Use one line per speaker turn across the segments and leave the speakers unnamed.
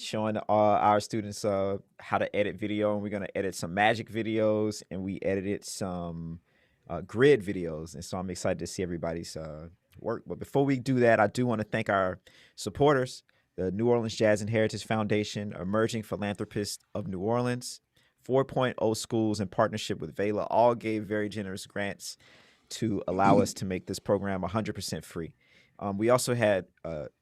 showing our students how to edit video, and we're gonna edit some magic videos, and we edited some grid videos, and so I'm excited to see everybody's work. But before we do that, I do want to thank our supporters: the New Orleans Jazz and Heritage Foundation, Emerging Philanthropists of New Orleans, 4.0 Schools in partnership with Vela, all gave very generous grants to allow us to make this program 100% free. We also had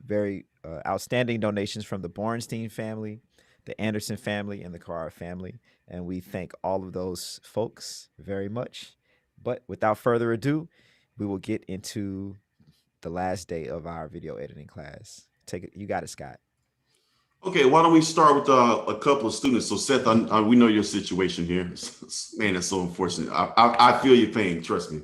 very outstanding donations from the Bornstein family, the Anderson family, and the Carrara family. And we thank all of those folks very much. But without further ado, we will get into the last day of our video editing class. Take it, you got it, Scott.
Okay, why don't we start with a couple of students? So Seth, we know your situation here. Man, that's so unfortunate. I feel your pain, trust me.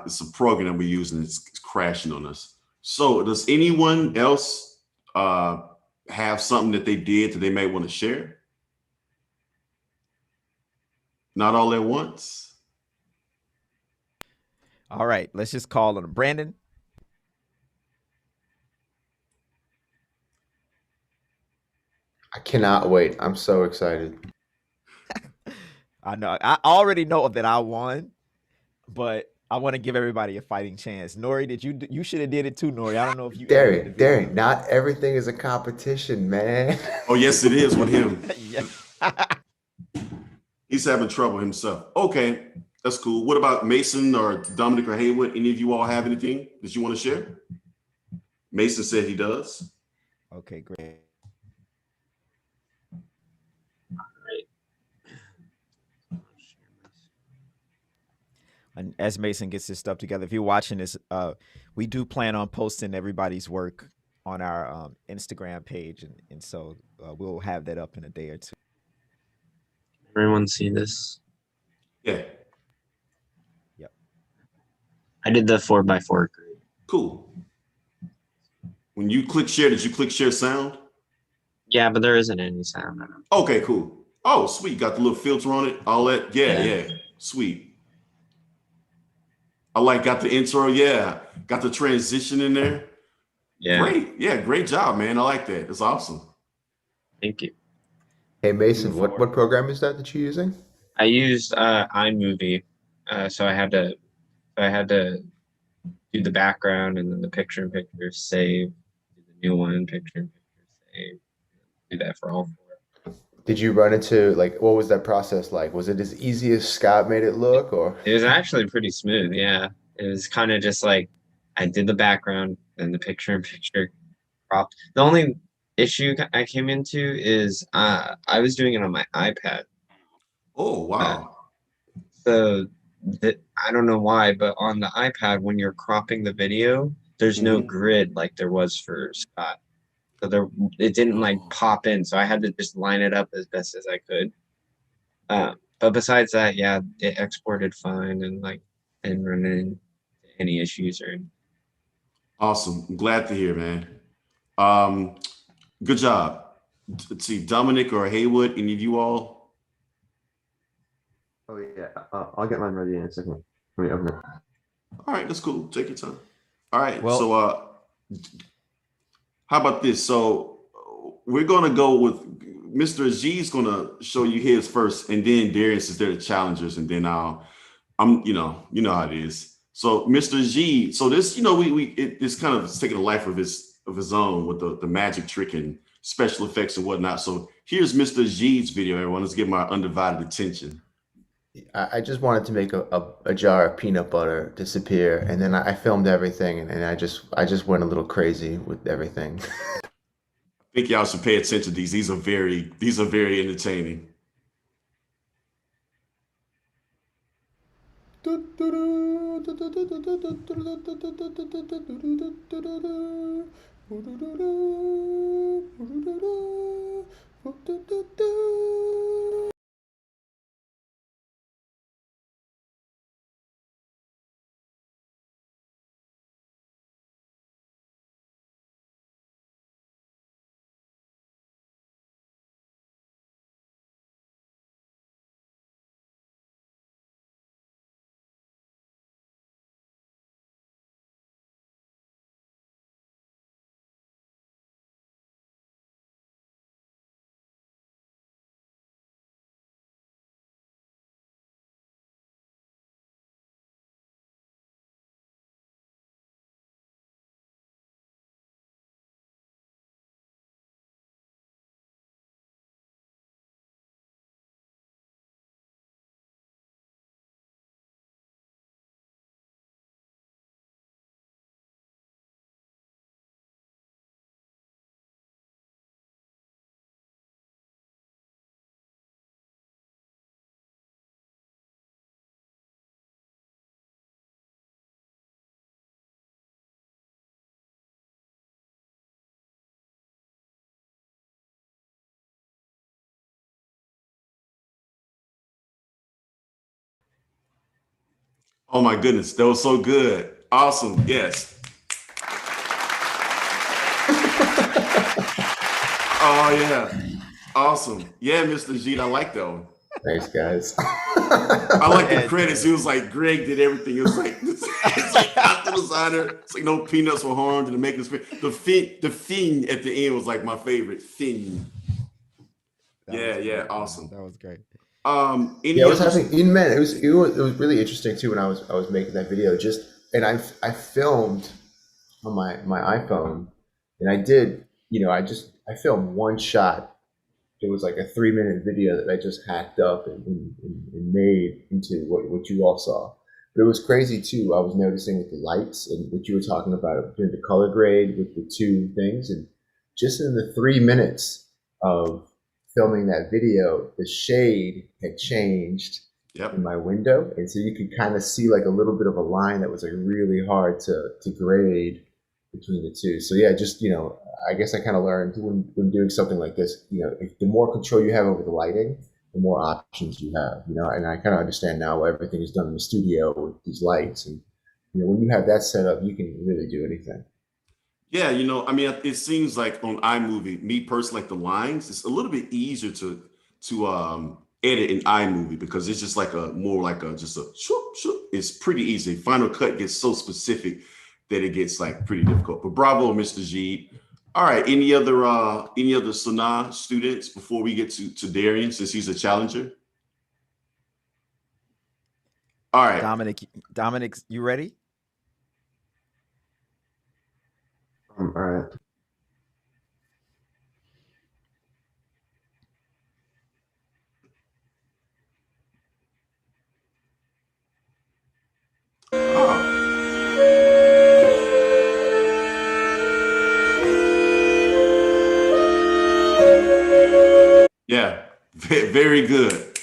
It's a program we're using, it's crashing on us. So does anyone else have something that they did that they may want to share? Not all at once?
All right, let's just call on Brandon.
I cannot wait. I'm so excited.
I know. I already know that I won, but I want to give everybody a fighting chance. Nori, you should have did it too, Nori. I don't know if you edited the video.
Darian, not everything is a competition, man.
Oh, yes, it is with him.
Yeah.
He's having trouble himself. Okay, that's cool. What about Mason or Dominic or Haywood? Any of you all have anything that you want to share? Mason said he does.
Okay, great. And as Mason gets his stuff together, if you're watching this, we do plan on posting everybody's work on our Instagram page, and so we'll have that up in a day or two.
Everyone see this?
Yeah.
Yep.
I did the 4x4 grid.
Cool. When you click share, did you click share sound?
Yeah, but there isn't any sound.
Okay, cool. Oh, sweet. Got the little filter on it. All that. Yeah. Sweet. Got the intro. Yeah. Got the transition in there.
Yeah.
Great. Yeah, great job, man. I like that. It's awesome.
Thank you.
Hey Mason, what program is that you're using?
I used iMovie, so I had to do the background and then the picture-in-picture, save, do the new one, picture-in-picture, save, do that for all 4.
Did you run into what was that process like? Was it as easy as Scott made it look, or?
It was actually pretty smooth. Yeah, it was kind of just like I did the background and the picture-in-picture crop. The only issue I came into is I was doing it on my iPad.
Oh, wow.
So I don't know why, but on the iPad, when you're cropping the video, there's no grid like there was for Scott. So it didn't pop in. So I had to just line it up as best as I could. But besides that, yeah, it exported fine and didn't run into any issues or anything.
Awesome. I'm glad to hear, man. Good job. Let's see, Dominic or Haywood, any of you all?
Oh yeah, I'll get mine ready in a second. Let me open it.
All right, that's cool. Take your time. All right.
Well,
so how about this? So we're gonna go with Mr. G's gonna show you his first, and then Darius is there the challengers, and then you know how it is. So Mr. G, so this, it's kind of taking a life of his own with the magic trick and special effects and whatnot. So here's Mr. G's video, everyone. Let's give my undivided attention.
I just wanted to make a jar of peanut butter disappear, and then I filmed everything, and I just went a little crazy with everything.
I think y'all should pay attention to these. These are very entertaining. Oh my goodness, that was so good. Awesome. Yes. Oh yeah. Awesome. Yeah, Mr. Jeet, I like that one.
Thanks, guys.
I like the
Yeah,
credits.
dude.
It was like Greg did everything. It was like it's like costume designer. It's like no peanuts were harmed and the makers. The fin at the end was like my favorite. Fin.
That was
Yeah,
great, man.
awesome.
That was great.
Yeah, I
Any
was
others?
having in man. It was really interesting too when I was making that video. Just and I filmed on my iPhone, and I did I filmed one shot. It was like a 3 minute video that I just hacked up and made into what you all saw. But it was crazy too. I was noticing with the lights and what you were talking about doing the color grade with the two things, and just in the 3 minutes of filming that video, the shade had changed in
Yep.
my window, and so you could kind of see like a little bit of a line that was like really hard to grade between the two. So yeah, just I guess I kind of learned when doing something like this, if the more control you have over the lighting, the more options you have, and I kind of understand now why everything is done in the studio with these lights. And, when you have that set up, you can really do anything.
Yeah, I mean, it seems like on iMovie, me personally, like the lines, it's a little bit easier to edit in iMovie because it's just like a more like a just a shoop, shoop. It's pretty easy. Final Cut gets so specific that it gets like pretty difficult. But bravo, Mr. G. All right, any other Sanaa students before we get to Darian since he's a challenger? All right.
Dominic, you ready?
All right.
Oh, yeah, very good.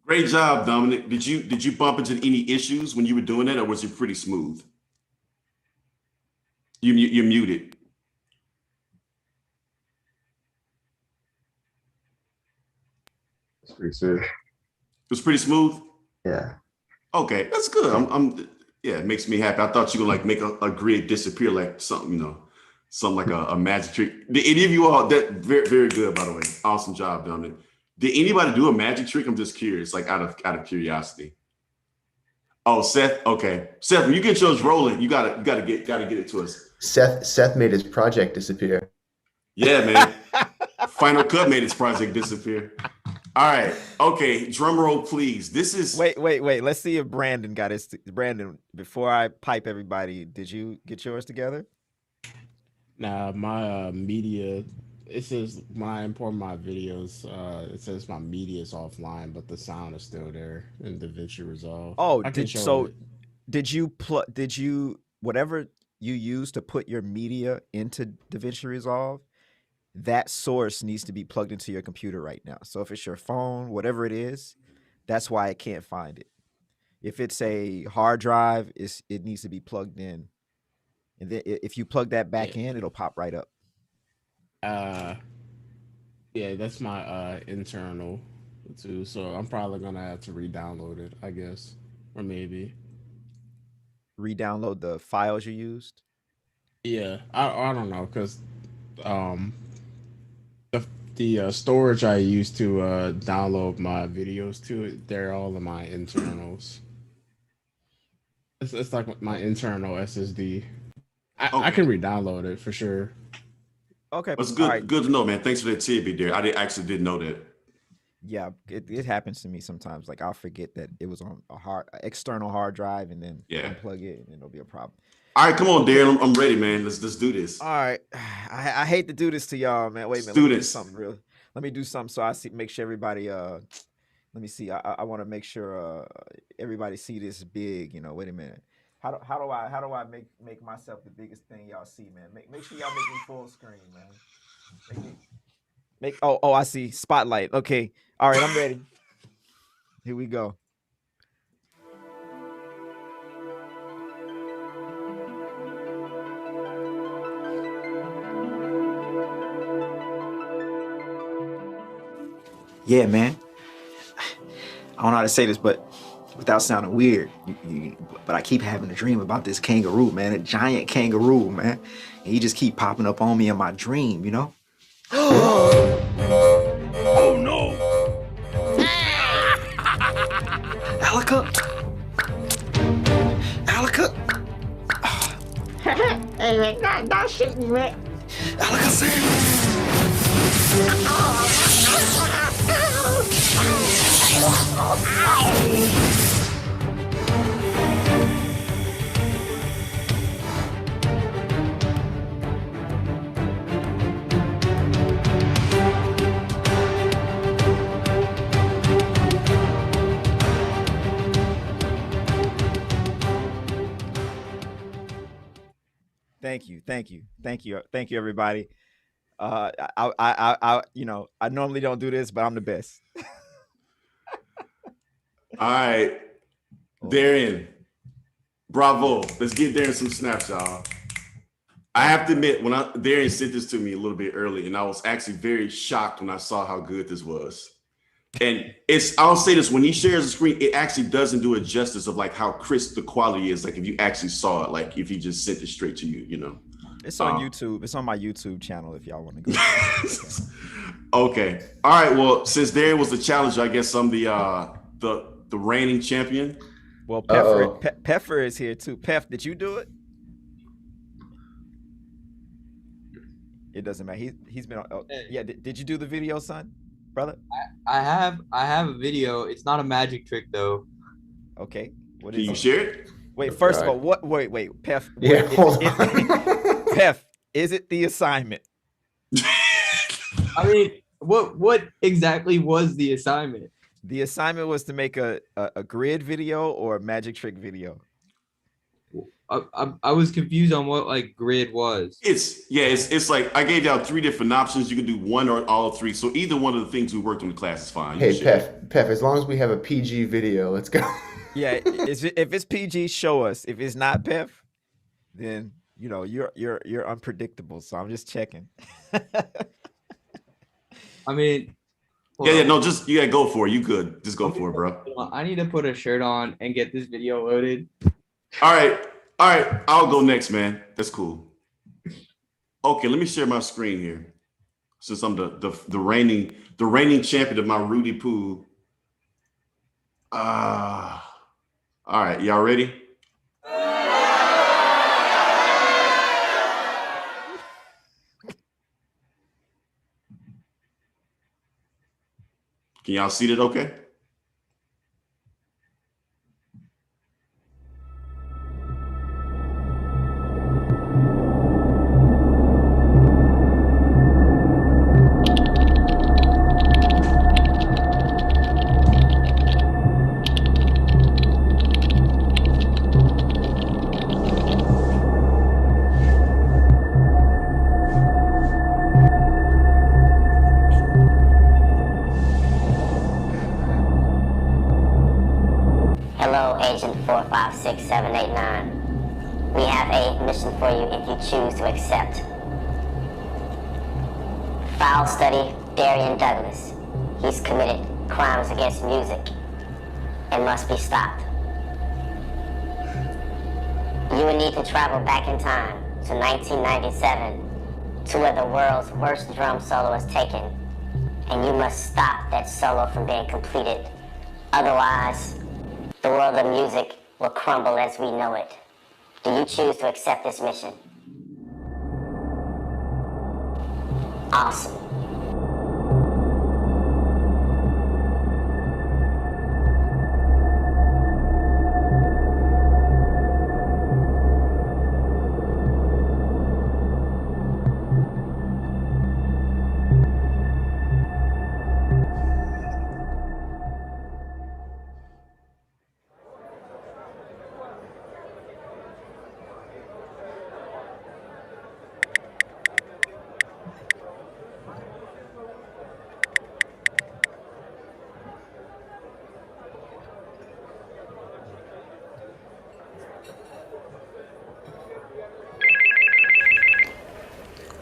Great job, Dominic. Did you bump into any issues when you were doing that, or was it pretty smooth? You're muted. It
It's pretty smooth.
was pretty smooth.
Yeah.
Okay, that's good. Yeah, it makes me happy. I thought you would like make a grid disappear like something, something like a magic trick. Did any of you all that very very good by the way? Awesome job, Dominic. Did anybody do a magic trick? I'm just curious, like out of curiosity. Oh, Seth. Okay, Seth, when you get yours rolling, you gotta get it to us.
Seth made his project disappear.
Yeah, man. Final Cut made its project disappear. All right. Okay. Drum roll, please. This is
Wait. Let's see if Brandon got his. Brandon, before I pipe everybody, did you get yours together?
Now my media, it says when I import my videos, it says my media is offline, but the sound is still there in DaVinci Resolve.
Oh,
I can
did
show
so?
it.
Did you whatever you use to put your media into DaVinci Resolve? That source needs to be plugged into your computer right now. So if it's your phone, whatever it is, that's why it can't find it. If it's a hard drive, it needs to be plugged in, and then if you plug that
Yeah.
back in, it'll pop right up.
Uh, yeah, that's my internal too. So I'm probably gonna have to re-download it, I guess, or maybe.
Re-download the files you used.
Yeah, I don't know because um the storage I used to download my videos to, they're all in my internals. It's like my internal SSD. I
okay.
can re-download it for sure.
Okay,
That's
all right.
good to know, man. Thanks for that tidbit there. Actually didn't know that.
Yeah, it happens to me sometimes. Like I'll forget that it was on a external hard drive, and then
Yeah.
unplug it, and it'll be a problem.
All right, come on,
Okay.
Darren. I'm ready, man. Let's do this.
All right. I hate to do this to y'all, man. Wait a minute. Let me do
Students.
something real. Let me do something so I see make sure everybody let me see. I want to make sure everybody see this big, Wait a minute. How do I make myself the biggest thing y'all see, man? Make sure y'all make me full screen, man. Make me make oh, I see. Spotlight. Okay. All right, I'm ready. Here we go. Yeah, man. I don't know how to say this, but without sounding weird, but I keep having a dream about this kangaroo, man, a giant kangaroo, man. And he just keep popping up on me in my dream, you know? Oh no! Alaka! Alaka!
Hey, man, don't shoot me, man.
Alaka, Sam! Thank you, everybody. I normally don't do this, but I'm the best.
All right, Darian, bravo. Let's give Darian some snaps, y'all. I have to admit, Darian sent this to me a little bit early, and I was actually very shocked when I saw how good this was. And I'll say this, when he shares the screen, it actually doesn't do it justice of like how crisp the quality is. Like if you actually saw it, like if he just sent it straight to you, you know.
It's on YouTube. It's on my YouTube channel if y'all want to go.
Okay. All right. Well, since Darian was the challenger, I guess I'm the reigning champion.
Well, Peffer is here too. Pef, did you do it? It doesn't matter. He's been. Yeah. Did you do the video, son, brother?
I have a video. It's not a magic trick though.
Okay. What
Can
is
you
it?
share it?
Wait. First of all, what? Wait. Pef.
Yeah, hold on.
Pef, is it the assignment?
I mean, what exactly was the assignment?
The assignment was to make a grid video or a magic trick video.
I was confused on what like grid was.
It's like I gave y'all 3 different options. You can do one or all 3. So either one of the things we worked on in the class is fine.
Hey, Pef, as long as we have a PG video, let's go.
Yeah, if it's PG, show us. If it's not Pef, then you know you're unpredictable. So I'm just checking.
I mean,
no, just you gotta go for it. You good? Just go for it, bro.
I need to put a shirt on and get this video loaded.
All right, I'll go next, man. That's cool. Okay, let me share my screen here. Since I'm the reigning champion of my Rudy Poo. All right, y'all ready? Can y'all see that okay?
Hello, Agent 456789. We have a mission for you if you choose to accept. Foul study Darian Douglas. He's committed crimes against music and must be stopped. You will need to travel back in time to 1997 to where the world's worst drum solo is taken, and you must stop that solo from being completed. Otherwise, the world of music will crumble as we know it. Do you choose to accept this mission? Awesome.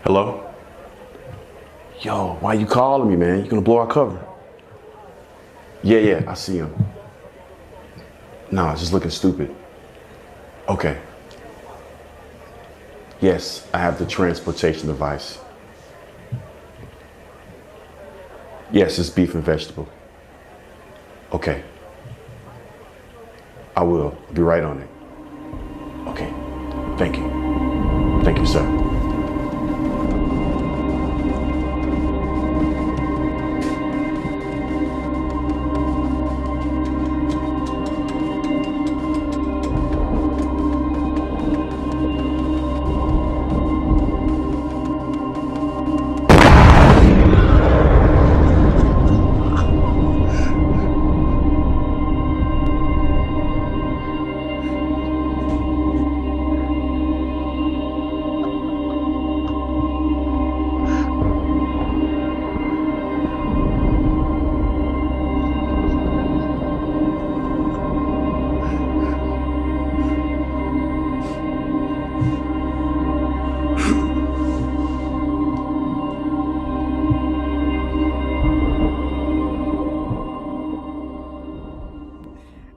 Hello? Yo, why you calling me, man? You gonna blow our cover? Yeah, I see him. No, it's just looking stupid. Okay. Yes, I have the transportation device. Yes, it's beef and vegetable. Okay. I will be right on it. Okay. Thank you. Thank you, sir.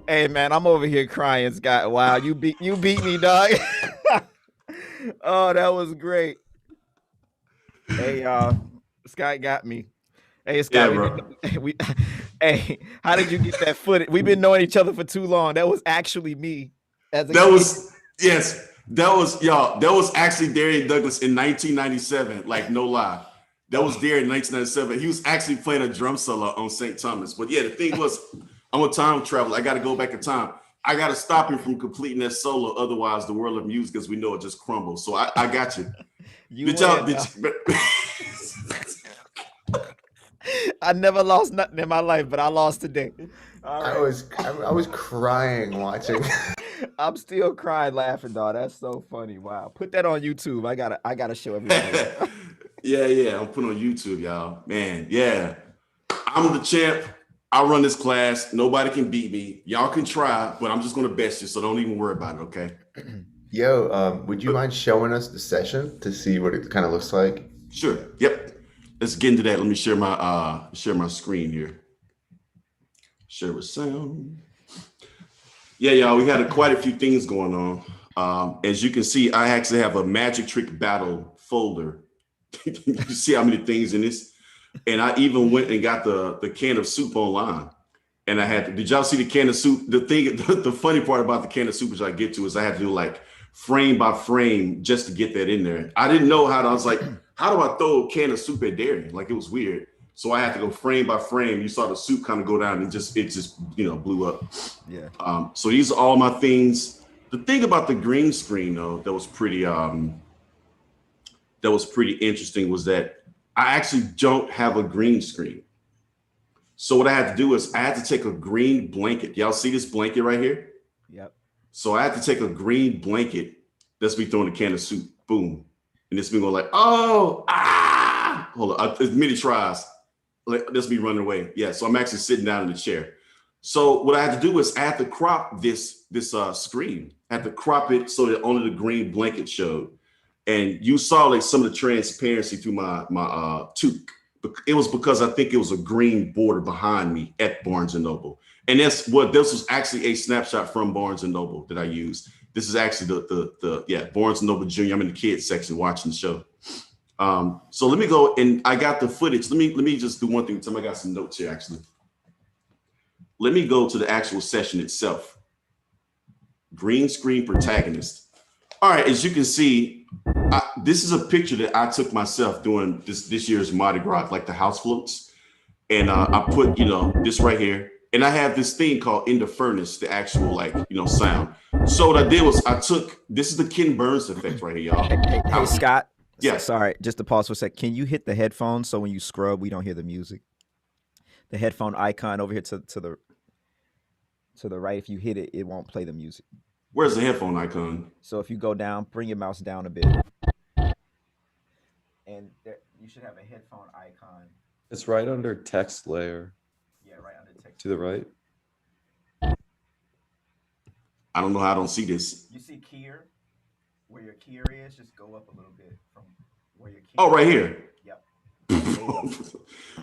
Hey man, I'm over here crying, Scott. Wow, you beat me, dog. Oh, that was great. Hey, Scott got me. Hey,
Yeah,
Scott,
bro.
we hey, how did you get that footage? We've been knowing each other for too long. That was actually me as a
That
kid.
was, yes, that was, y'all, that was actually Darian Douglas in 1997. Like, no lie. That was Darian in 1997. He was actually playing a drum solo on St. Thomas. But yeah, the thing was, I'm a time traveler. I got to go back in time. I got to stop him from completing that solo. Otherwise, the world of music, as we know, it just crumbles. So I got you.
You
Did y'all,
win. I never lost nothing in my life, but I lost today. All
I
right.
was crying watching.
I'm still crying laughing, dog. That's so funny. Wow. Put that on YouTube. I gotta show everybody.
yeah. I'm putting on YouTube, y'all. Man, yeah. I'm the champ. I run this class. Nobody can beat me. Y'all can try, but I'm just gonna best you. So don't even worry about it, okay?
Yo, would you mind showing us the session to see what it kind of looks like?
Sure. Yep. Let's get into that. Let me share my screen here. Share with sound. Yeah, y'all. We had quite a few things going on. As you can see, I actually have a magic trick battle folder. You see how many things in this? And I even went and got the can of soup online. And I had to, did y'all see the can of soup? The funny part about the can of soup, which I get to, is I had to do like frame by frame just to get that in there. I didn't know how to, I was like, how do I throw a can of soup at Darian? Like, it was weird. So I had to go frame by frame. You saw the soup kind of go down and it just blew up.
Yeah.
So these are all my things. The thing about the green screen though, that was pretty interesting was that I actually don't have a green screen. So what I had to do is I had to take a green blanket. Y'all see this blanket right here?
Yep.
So I had to take a green blanket. That's me throwing a can of soup. Boom. And it's me going like, oh, hold on. As many tries. That's me running away. Yeah. So I'm actually sitting down in the chair. So what I had to do is I had to crop this screen. I had to crop it so that only the green blanket showed. And you saw like some of the transparency through my toque. It was because I think it was a green border behind me at Barnes & Noble. And this was actually a snapshot from Barnes & Noble that I used. This is actually the Barnes & Noble Junior. I'm in the kids section watching the show. So let me go, and I got the footage. Let me just do one thing. I got some notes here actually. Let me go to the actual session itself. Green screen protagonist. All right, as you can see, this is a picture that I took myself during this year's Mardi Gras, like the house floats. And I put, this right here. And I have this thing called In the Furnace, the actual sound. So what I did was this is the Ken Burns effect right here, y'all.
Hey, Scott.
Yeah.
Sorry, just to pause for a sec. Can you hit the headphones so when you scrub, we don't hear the music? The headphone icon over here to the right. If you hit it, it won't play the music.
Where's the headphone icon?
So if you go down, bring your mouse down a bit. And you should have a headphone icon.
It's right under text layer.
Yeah, right under text.
To the right.
I don't know how I don't see this.
You see Kier? Where your Kier is, just go up a little bit from where your Kier.
Oh, right here.
Yep.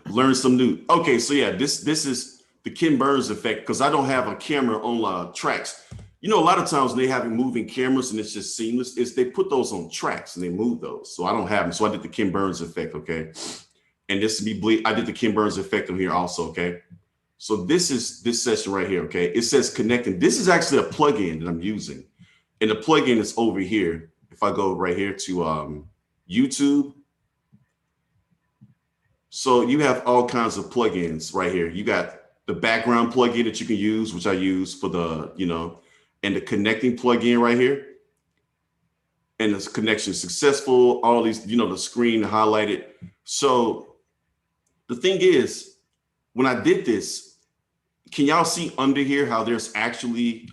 Learn some new. Okay, so yeah, this is the Ken Burns effect, because I don't have a camera on tracks. You know, a lot of times when they have moving cameras and it's just seamless, is they put those on tracks and they move those. So I don't have them. So I did the Ken Burns effect, okay? And this to be I did the Ken Burns effect on here also, okay? So this is this session right here, okay? It says connecting. This is actually a plugin that I'm using. And the plugin is over here. If I go right here to YouTube. So you have all kinds of plugins right here. You got the background plugin that you can use, which I use for the, you know, and the connecting plugin right here. And this connection successful, all these, you know, the screen highlighted. So the thing is, when I did this, can y'all see under here how there's actually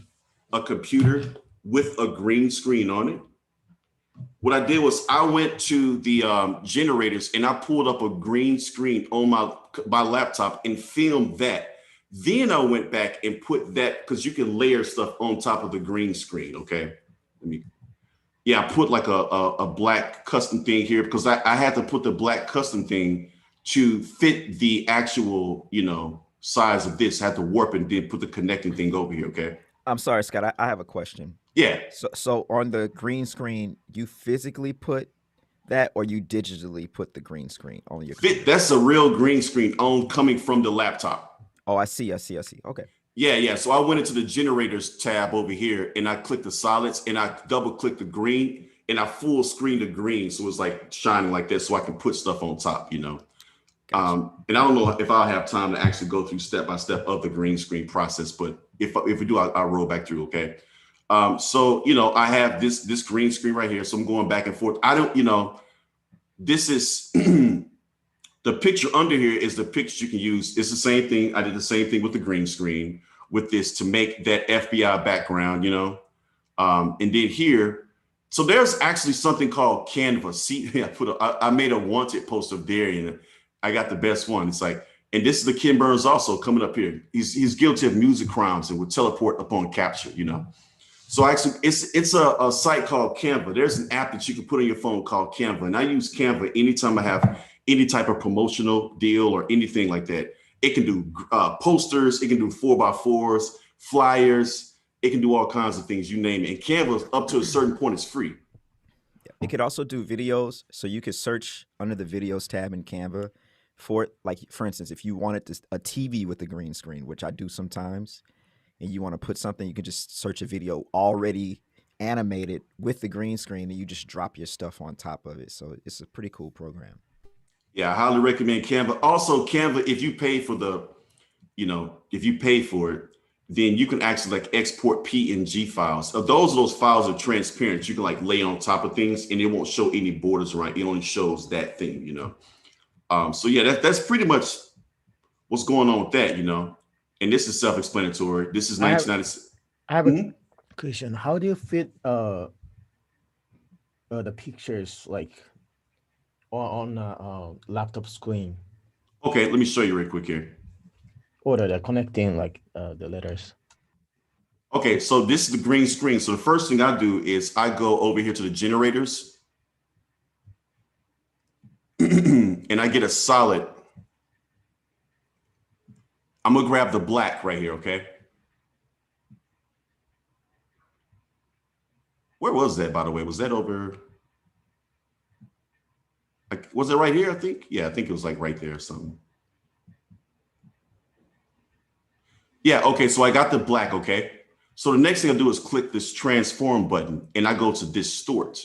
a computer with a green screen on it? What I did was I went to the generators and I pulled up a green screen on my laptop and filmed that. Then I went back and put that, because you can layer stuff on top of the green screen, okay? I put like a black custom thing here because I had to put the black custom thing to fit the actual, you know, size of this. I had to warp and then put the connecting thing over here, okay?
I'm sorry, Scott. I have a question.
Yeah.
So on the green screen, you physically put that, or you digitally put the green screen on your computer?
That's a real green screen coming from the laptop.
Oh, I see. Okay.
Yeah. So I went into the generators tab over here and I clicked the solids and I double clicked the green and I full screened the green. So it's like shining like this so I can put stuff on top, you know. Gotcha. And I don't know if I'll have time to actually go through step by step of the green screen process, but if we do, I'll roll back through, okay? So, you know, I have this green screen right here. So I'm going back and forth. I don't, you know, this is the picture under here is the picture you can use. It's the same thing. I did the same thing with the green screen with this to make that FBI background, you know. And then here, so there's actually something called Canva. See, I made a wanted post of Darian. I got the best one. It's like, and this is the Ken Burns also coming up here. He's guilty of music crimes and would teleport upon capture, you know. So actually, it's a site called Canva. There's an app that you can put on your phone called Canva. And I use Canva anytime I have any type of promotional deal or anything like that. It can do posters. It can do 4x4s, flyers. It can do all kinds of things, you name it. And Canva, up to a certain point, is free.
It could also do videos. So you could search under the videos tab in Canva for, like, for instance, if you wanted a TV with a green screen, which I do sometimes, and you want to put something, you can just search a video already animated with the green screen and you just drop your stuff on top of it. So it's a pretty cool program.
Yeah, I highly recommend Canva. Also, Canva, if you pay for if you pay for it, then you can actually like export PNG files. Those files are transparent. You can like lay on top of things and it won't show any borders around. It only shows that thing, you know. So yeah, that's pretty much what's going on with that, you know. And this is self-explanatory. This is 1996.
I have a question. How do you fit the pictures like on a laptop screen?
Okay, let me show you real quick here.
Or they're connecting like the letters.
Okay, so this is the green screen. So the first thing I do is I go over here to the generators and I get a solid. I'm gonna grab the black right here, okay? Where was that, by the way? Was that over? Like, was it right here, I think? Yeah, I think it was like right there or something. Yeah, okay, so I got the black, okay? So the next thing I do is click this transform button and I go to distort.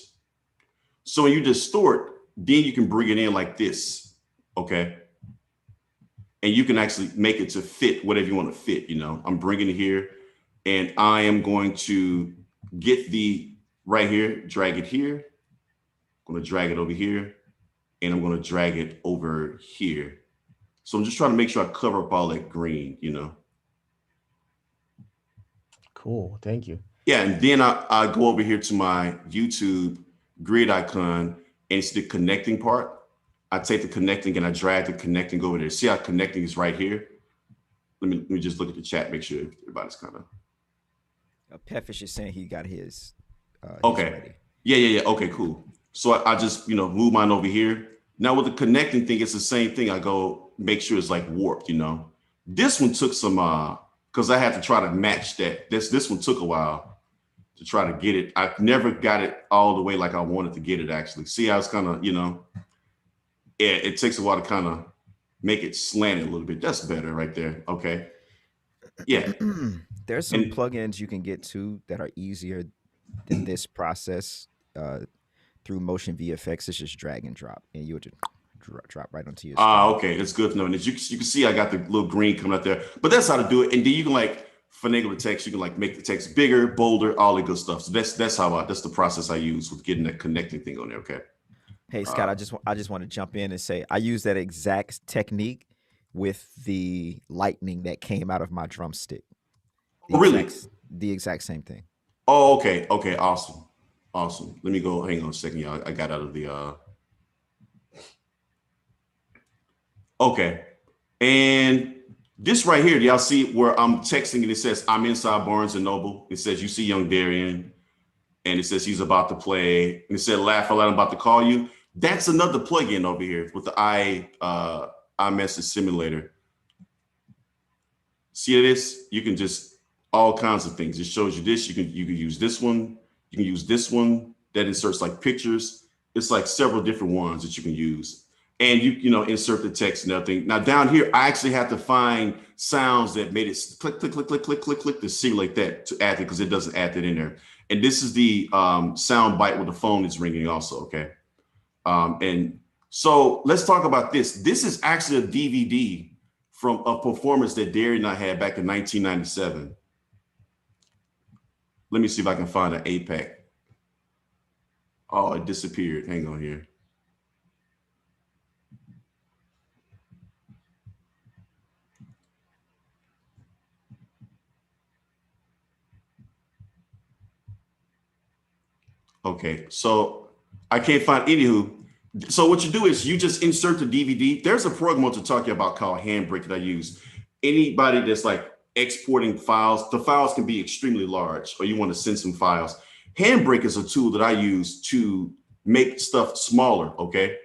So when you distort, then you can bring it in like this, okay? And you can actually make it to fit whatever you want to fit, you know. I'm bringing it here and I am going to get the right here, drag it here. I'm going to drag it over here and I'm going to drag it over here. So I'm just trying to make sure I cover up all that green, you know.
Cool, thank you.
Yeah, and then I go over here to my YouTube grid icon and it's the connecting part. I take the connecting and I drag the connecting over there. See how connecting is right here? Let me just look at the chat, make sure everybody's kind of.
Petfish is saying he got his.
Okay.
Ready.
Yeah. Okay, cool. So I just, you know, move mine over here. Now with the connecting thing, it's the same thing. I go make sure it's like warped, you know, This one took some because I had to try to match that. This one took a while to try to get it. I never got it all the way like I wanted to get it actually. See how it's kind of, it takes a while to kind of make it slant a little bit. That's better right there. Okay. Yeah.
There's some
And
plugins you can get to that are easier than this process through Motion VFX. It's just drag and drop, and you'll just drop right onto your screen.
okay, that's good to know. And as you can see, I got the little green coming out there, but that's how to do it. And then you can like finagle the text. You can like make the text bigger, bolder, all the good stuff. So that's the process I use with getting that connecting thing on there. Okay.
Hey Scott, I just want to jump in and say I use that exact technique with the lightning that came out of my drumstick.
Really?
The exact same thing.
Oh, okay. Okay. Awesome. Awesome. Let me go. Hang on a second, y'all. I got out of the. Okay. And this right here, do y'all see where I'm texting and it says, I'm inside Barnes and Noble. It says, you see young Darian. And it says he's about to play. And it said, laugh out loud, I'm about to call you. That's another plugin over here with the iMessage simulator. See this? You can just all kinds of things. It shows you this. You can use this one. You can use this one that inserts like pictures. It's like several different ones that you can use. And you insert the text and everything. Now down here, I actually have to find sounds that made it click, click, click, click, click, click, click to see like that to add it because it doesn't add that in there. And this is the sound bite where the phone is ringing also, okay? And so let's talk about this. This is actually a DVD from a performance that Darian and I had back in 1997. Let me see if I can find an APEC. Oh, it disappeared. Hang on here. Okay, so I can't find anywho. So what you do is you just insert the DVD. There's a program to talk about called Handbrake that I use. Anybody that's like exporting files, the files can be extremely large, or you want to send some files. Handbrake is a tool that I use to make stuff smaller. Okay.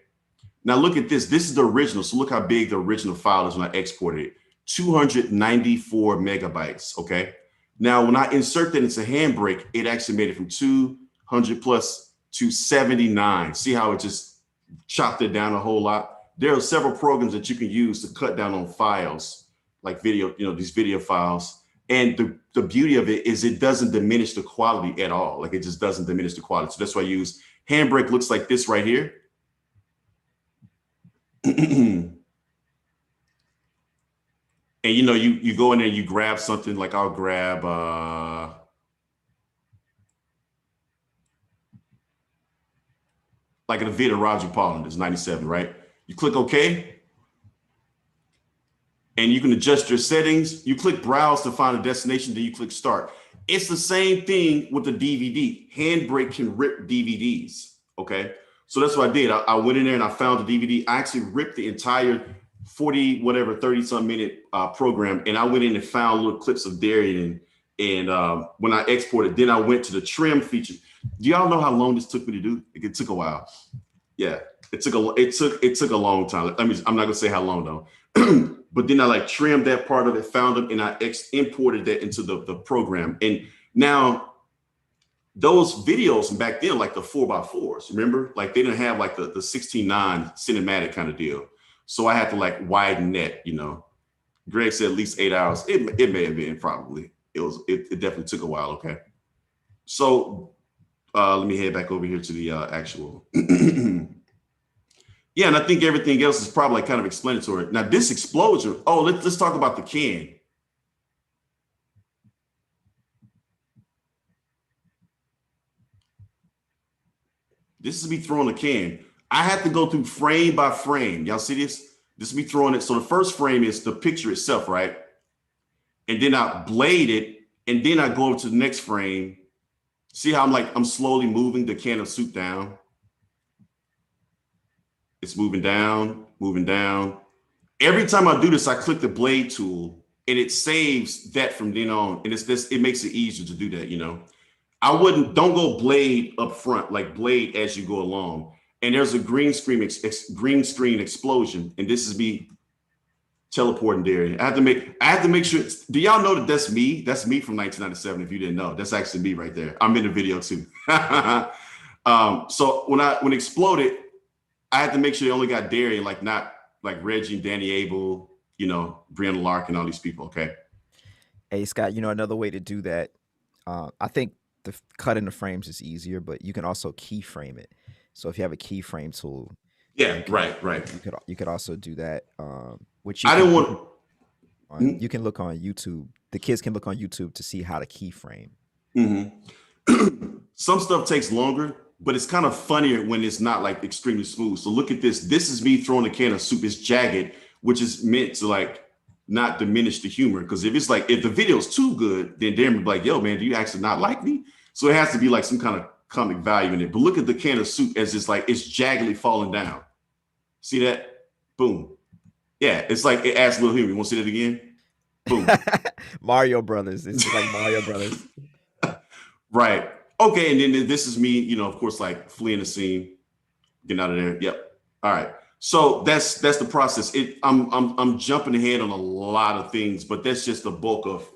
Now look at this. This is the original. So look how big the original file is when I exported it. 294 megabytes. Okay. Now when I insert that into Handbrake, it actually made it from 200 plus to 79. See how it just chopped it down a whole lot? There are several programs that you can use to cut down on files, like video, these video files. And the beauty of it is it doesn't diminish the quality at all. Like it just doesn't diminish the quality. So that's why I use Handbrake. Looks like this right here. And you go in there, you grab something like I'll grab like in a video Roger Paul, it's 97, right? You click OK. And you can adjust your settings. You click browse to find a destination, then you click start. It's the same thing with the DVD. Handbrake can rip DVDs, okay? So that's what I did. I went in there and I found the DVD. I actually ripped the entire 30-some minute program, and I went in and found little clips of Darian. And when I exported, then I went to the trim feature. Do y'all know how long this took me to do? It took a while. Yeah, it took a long time. I mean, I'm not gonna say how long though. But then I trimmed that part of it, found them, and I imported that into the program. And now those videos back then, like the 4x4s, remember? Like they didn't have like the 16:9 cinematic kind of deal. So I had to widen that, Greg said at least 8 hours. It may have been probably. It definitely took a while, okay? So let me head back over here to the actual. Yeah, and I think everything else is probably kind of explanatory. Now, this explosion. Oh, let's talk about the can. This is me throwing a can. I have to go through frame by frame. Y'all see this? This is me throwing it. So the first frame is the picture itself, right? And then I blade it, and then I go over to the next frame. See how I'm slowly moving the can of soup down. It's moving down, moving down. Every time I do this, I click the blade tool and it saves that from then on. And it makes it easier to do that, don't go blade up front, like blade as you go along. And there's a green screen explosion. And this is me Teleporting Darian. I have to make sure. Do y'all know that that's me? That's me from 1997. If you didn't know, that's actually me right there. I'm in the video too. So when it exploded, I had to make sure they only got Darian, like not like Reggie, Danny Abel, you know, Brianna Lark, and all these people. Okay.
Hey Scott, you know another way to do that. I think cutting the frames is easier, but you can also keyframe it. So if you have a keyframe tool,
Yeah. Right.
you could also do that. Which
I didn't want.
you can look on YouTube. The kids can look on YouTube to see how to keyframe.
Some stuff takes longer, but it's kind of funnier when it's not like extremely smooth. So look at this. This is me throwing a can of soup. It's jagged, which is meant to like not diminish the humor. Because if it's like, if the video's too good, then Darren would be like, yo, man, do you actually not like me? So it has to be like some kind of comic value in it. But look at the can of soup as it's like, it's jaggedly falling down. See that? Boom. Yeah, it's like, it adds a little humor. You want to see that again? Boom.
Mario Brothers. It's like Mario Brothers.
Right. Okay. And then this is me, you know, of course, like fleeing the scene, getting out of there. Yep. All right. So that's the process. I'm jumping ahead on a lot of things, but that's just the bulk of,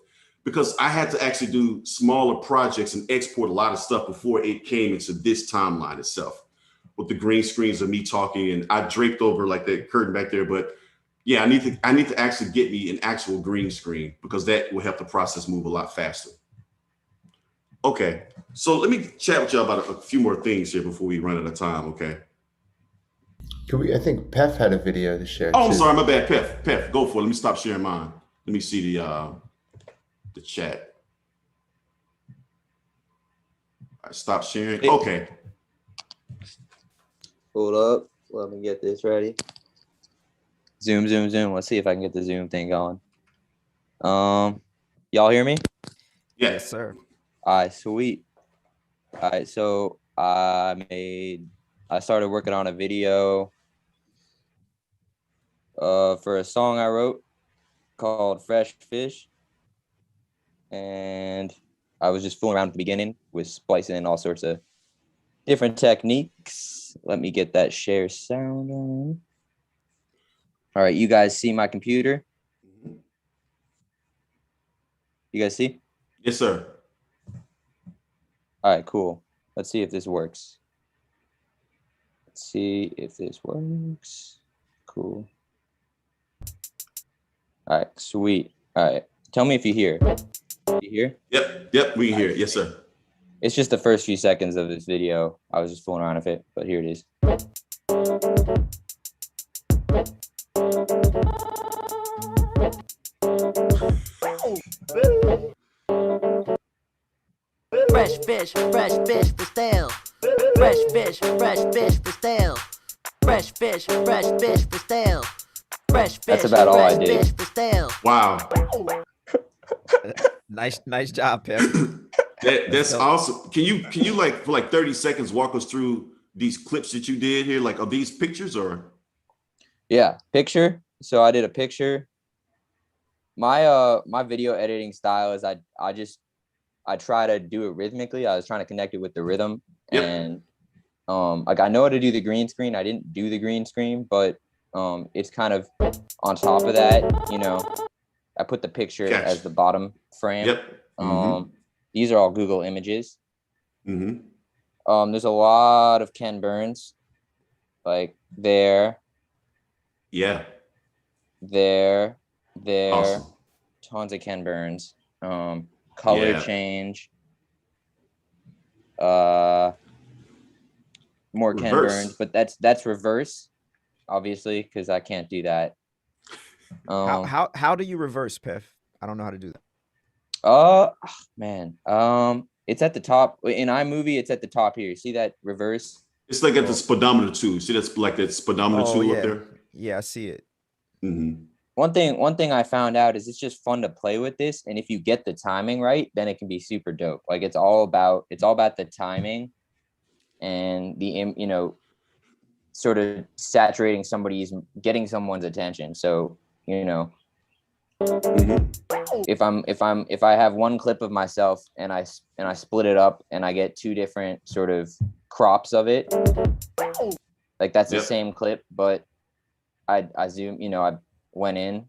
because I had to actually do smaller projects and export a lot of stuff before it came into this timeline itself, with the green screens of me talking, and I draped over like that curtain back there. But yeah, I need to actually get me an actual green screen, because that will help the process move a lot faster. Okay, so let me chat with y'all about a few more things here before we run out of time. Okay.
I think Pef had a video to share.
Oh, I'm
too.
sorry, my bad. Pef, go for it. Let me stop sharing mine. Let me see the chat. All right, stop sharing. Okay.
Hold up. Let me get this ready. Zoom. Let's see if I can get the Zoom thing going. Y'all hear me?
Yeah.
Yes, sir.
All right, sweet. All right, so I started working on a video for a song I wrote called Fresh Fish. And I was just fooling around at the beginning with splicing in all sorts of different techniques. Let me get that share sound on. All right, you guys see my computer? You guys see?
Yes, sir.
All right, cool. Let's see if this works. Cool. All right, sweet. All right, tell me if you hear. You hear?
Yep, we can hear it. Yes, sir.
It's just the first few seconds of this video. I was just fooling around with it, but here it is.
Fresh fish for sale. Fresh fish for sale. Fresh fish for sale. Fresh fish.
That's about all I did.
For sale.
Wow.
Nice job, Pep.
That's awesome. Can you like for like 30 seconds walk us through these clips that you did here? Like, are these pictures or?
Yeah, picture. So I did a picture. My video editing style is I try to do it rhythmically. I was trying to connect it with the rhythm.
Yep.
And like I know how to do the green screen. I didn't do the green screen, but it's kind of on top of that, you know. I put the picture as the bottom frame.
Yep.
These are all Google images.
Mm-hmm.
There's a lot of Ken Burns, like there.
Yeah.
There.
Awesome.
Tons of Ken Burns. Color change. More Ken Burns, but that's reverse, obviously, because I can't do that.
How do you reverse, Pef? I don't know how to do that.
Man. It's at the top in iMovie. It's at the top here. See that reverse?
It's like at the speedometer tool. See that's like that speedometer tool up there?
Yeah, I see it.
Mm-hmm.
One thing I found out is it's just fun to play with this, and if you get the timing right, then it can be super dope. Like it's all about the timing and the sort of saturating getting someone's attention. So, you know, if I have one clip of myself and I split it up and I get two different sort of crops of it, like that's the same clip, but I zoom, I went in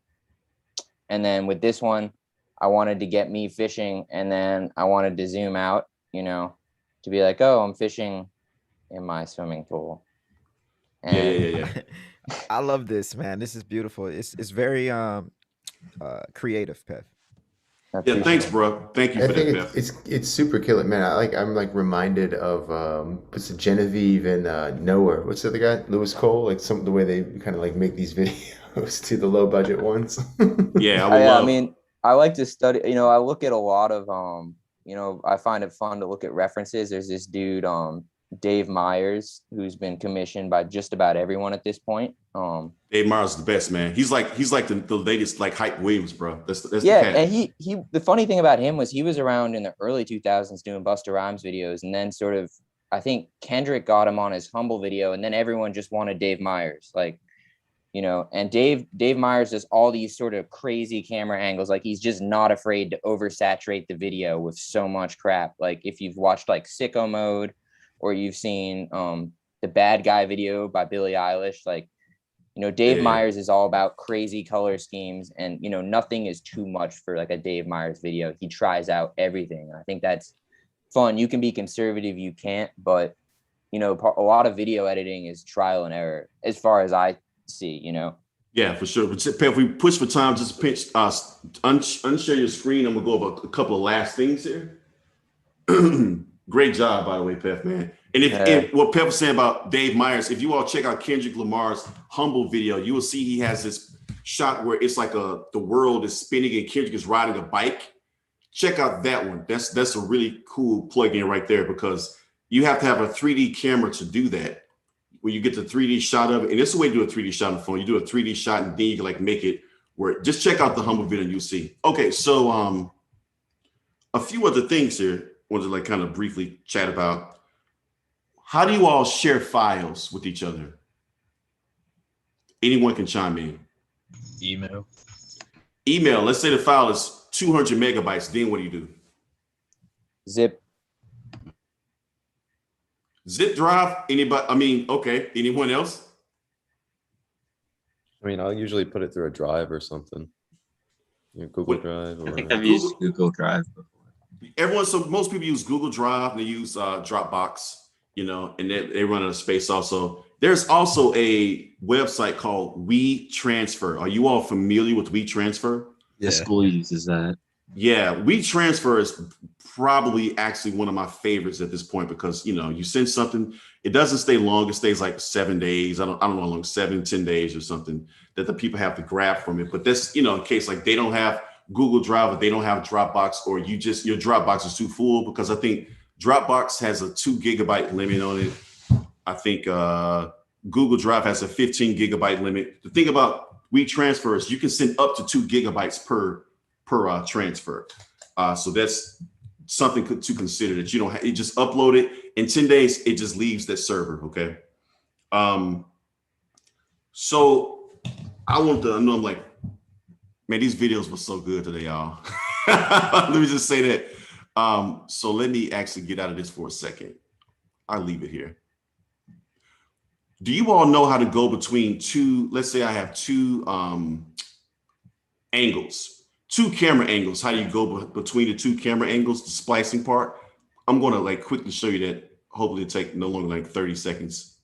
And then with this one, I wanted to get me fishing, and then I wanted to zoom out, you know, to be like, oh, I'm fishing in my swimming pool. And
Yeah.
I love this, man. This is beautiful. It's very creative, Pep.
I
Yeah,
appreciate
thanks,
it.
bro. Thank you
I
for that,
think
Beth.
it's super killer, man. I'm like reminded of what's it, Genevieve and Noah. What's the other guy? Lewis Cole. Like the way they kind of like make these videos to the low budget ones.
Yeah, I would love.
I mean, I like to study, you know, I look at a lot of, you know, I find it fun to look at references. There's this dude, Dave Myers, who's been commissioned by just about everyone at this point.
Dave Myers is the best, man. He's like the latest like Hype Williams, bro. That's
yeah,
the cat.
and he the funny thing about him was he was around in the early 2000s doing Busta Rhymes videos, and then sort of I think Kendrick got him on his Humble video, and then everyone just wanted Dave Myers, like, you know. And Dave Myers does all these sort of crazy camera angles, like he's just not afraid to oversaturate the video with so much crap. Like if you've watched like Sicko Mode, or you've seen the Bad Guy video by Billie Eilish, like, you know, Dave Myers is all about crazy color schemes, and, you know, nothing is too much for like a Dave Myers video. He tries out everything. I think that's fun. You can be conservative, you can't, but, you know, a lot of video editing is trial and error as far as I see, you know.
Yeah, for sure. But if we push for time, just pinch, unshare your screen. I'm gonna go over a couple of last things here. Great job, by the way, Pep, man. And if what Pep was saying about Dave Myers, if you all check out Kendrick Lamar's Humble video, you will see he has this shot where it's like the world is spinning and Kendrick is riding a bike. Check out that one. That's a really cool plug-in right there, because you have to have a 3D camera to do that, where you get the 3D shot of it. And it's a way to do a 3D shot on the phone. You do a 3D shot and then you can like make it where, just check out the Humble video and you'll see. Okay, so a few other things here. Wanted to like kind of briefly chat about. How do you all share files with each other? Anyone can chime in.
Email.
Let's say the file is 200 megabytes. Then what do you do?
Zip
drive. Anybody? I mean, okay. Anyone else?
I mean, I'll usually put it through a drive or something. Google Drive. Or...
I think I've used Google Drive before.
So most people use Google Drive and they use Dropbox, you know, and they run out of space also. There's also a website called WeTransfer. Are you all familiar with WeTransfer?
The school uses that.
Yeah, WeTransfer is probably actually one of my favorites at this point, because, you know, you send something, it doesn't stay long. It stays like 7 days. I don't know how long, 7-10 days or something, that the people have to grab from it. But that's, you know, in case like they don't have Google Drive, or they don't have Dropbox, or your Dropbox is too full, because I think Dropbox has a 2 gigabyte limit on it. I think Google Drive has a 15 gigabyte limit. The thing about WeTransfer is you can send up to 2 gigabytes per transfer. So that's something to consider, that you don't you just upload it in 10 days, it just leaves that server. Okay. So I want to know, I'm like, man, these videos were so good today, y'all. Let me just say that. So let me actually get out of this for a second. I'll leave it here. Do you all know how to go between two, let's say I have two angles, 2 camera angles. How do you go between the 2 camera angles, the splicing part? I'm going to like quickly show you that. Hopefully it'll take no longer like 30 seconds.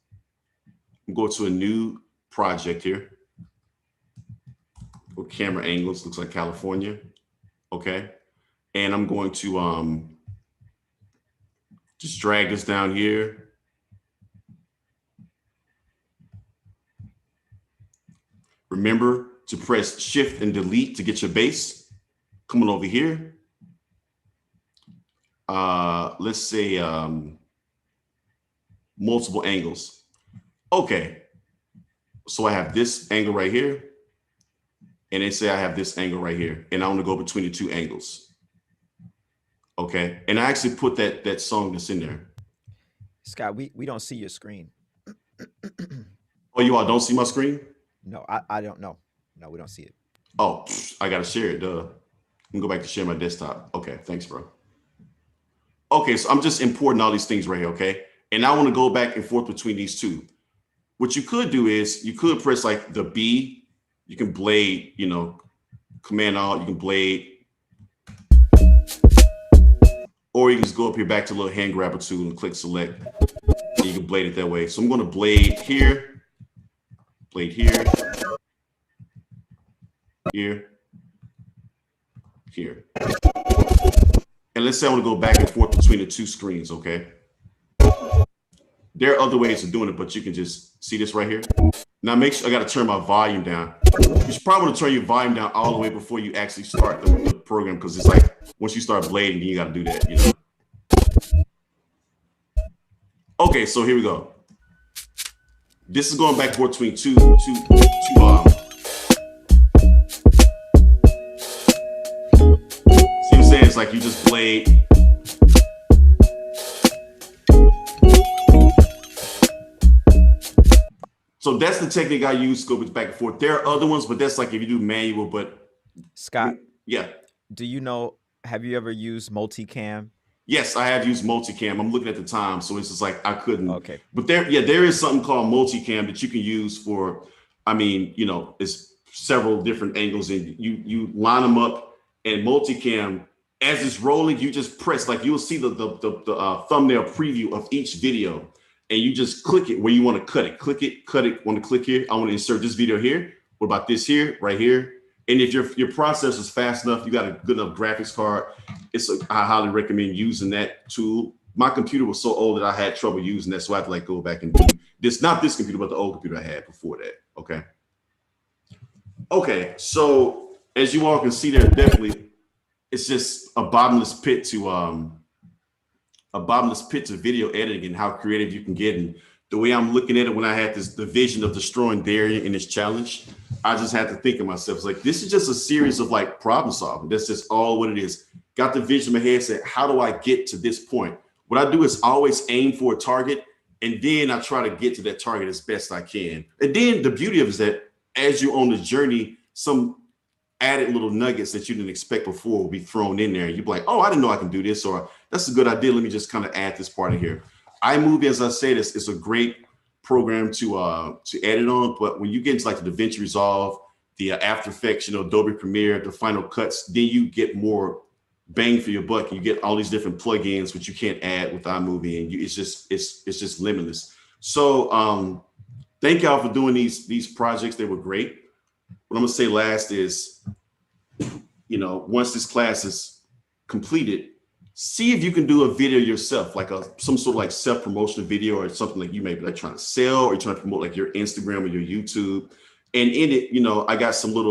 I'm going to a new project here. With camera angles, looks like California. Okay. And I'm going to just drag this down here. Remember to press Shift and Delete to get your base. Come on over here. Let's say multiple angles. Okay. So I have this angle right here. And they say I have this angle right here, and I want to go between the 2 angles. Okay. And I actually put that song that's in there.
Scott, we don't see your screen.
Oh, you all don't see my screen?
No, I don't know. No, we don't see it.
Oh, I got to share it. Duh. Let me go back to share my desktop. Okay. Thanks, bro. Okay. So I'm just importing all these things right here. Okay. And I want to go back and forth between these 2. What you could do is you could press like the B. You can blade, you know, Command Alt, you can blade. Or you can just go up here back to the little hand grabber tool and click select. And you can blade it that way. So I'm going to blade here, here, here. And let's say I want to go back and forth between the two screens, okay? There are other ways of doing it, but you can just see this right here. Now make sure I got to turn my volume down. You should probably want to turn your volume down all the way before you actually start the program, because it's like once you start blading, you got to do that, you know. Okay, so here we go. This is going back and forth between two see what I'm saying? It's like you just blade. So that's the technique I use to go back and forth. There are other ones, but that's like if you do manual, but
Scott,
yeah.
Do you know, have you ever used multicam?
Yes, I have used multicam. I'm looking at the time, so it's just like I couldn't.
Okay.
But there is something called multicam that you can use for, I mean, you know, it's several different angles, and you line them up, and multicam, as it's rolling, you just press, like you'll see the thumbnail preview of each video, and you just click it where you want to cut it. Click it, cut it, want to click here. I want to insert this video here. What about this here, right here? And if your processor is fast enough, you got a good enough graphics card, I highly recommend using that tool. My computer was so old that I had trouble using that, so I had to like go back and do this. Not this computer, but the old computer I had before that. Okay. Okay. So as you all can see, there definitely it's just a bottomless pit to video editing and how creative you can get. And the way I'm looking at it, when I had the vision of destroying Darian in this challenge, I just had to think of myself, it's like, this is just a series of like problem solving. That's just all what it is. Got the vision in my head, said, how do I get to this point? What I do is always aim for a target, and then I try to get to that target as best I can. And then the beauty of it is that as you're on the journey, some added little nuggets that you didn't expect before will be thrown in there. You'll be like, oh, I didn't know I can do this, or that's a good idea. Let me just kind of add this part in here. Imovie, as I said, is a great program to edit on, but when you get into like the DaVinci Resolve, the After Effects, you know, Adobe Premiere, the Final Cuts, then you get more bang for your buck. And you get all these different plugins which you can't add with iMovie, and it's just limitless. So thank y'all for doing these projects. They were great. What I'm gonna say last is, you know, once this class is completed, see if you can do a video yourself, like some sort of like self-promotional video or something like you may be like trying to sell or you're trying to promote like your Instagram or your YouTube. And in it, you know, I got some little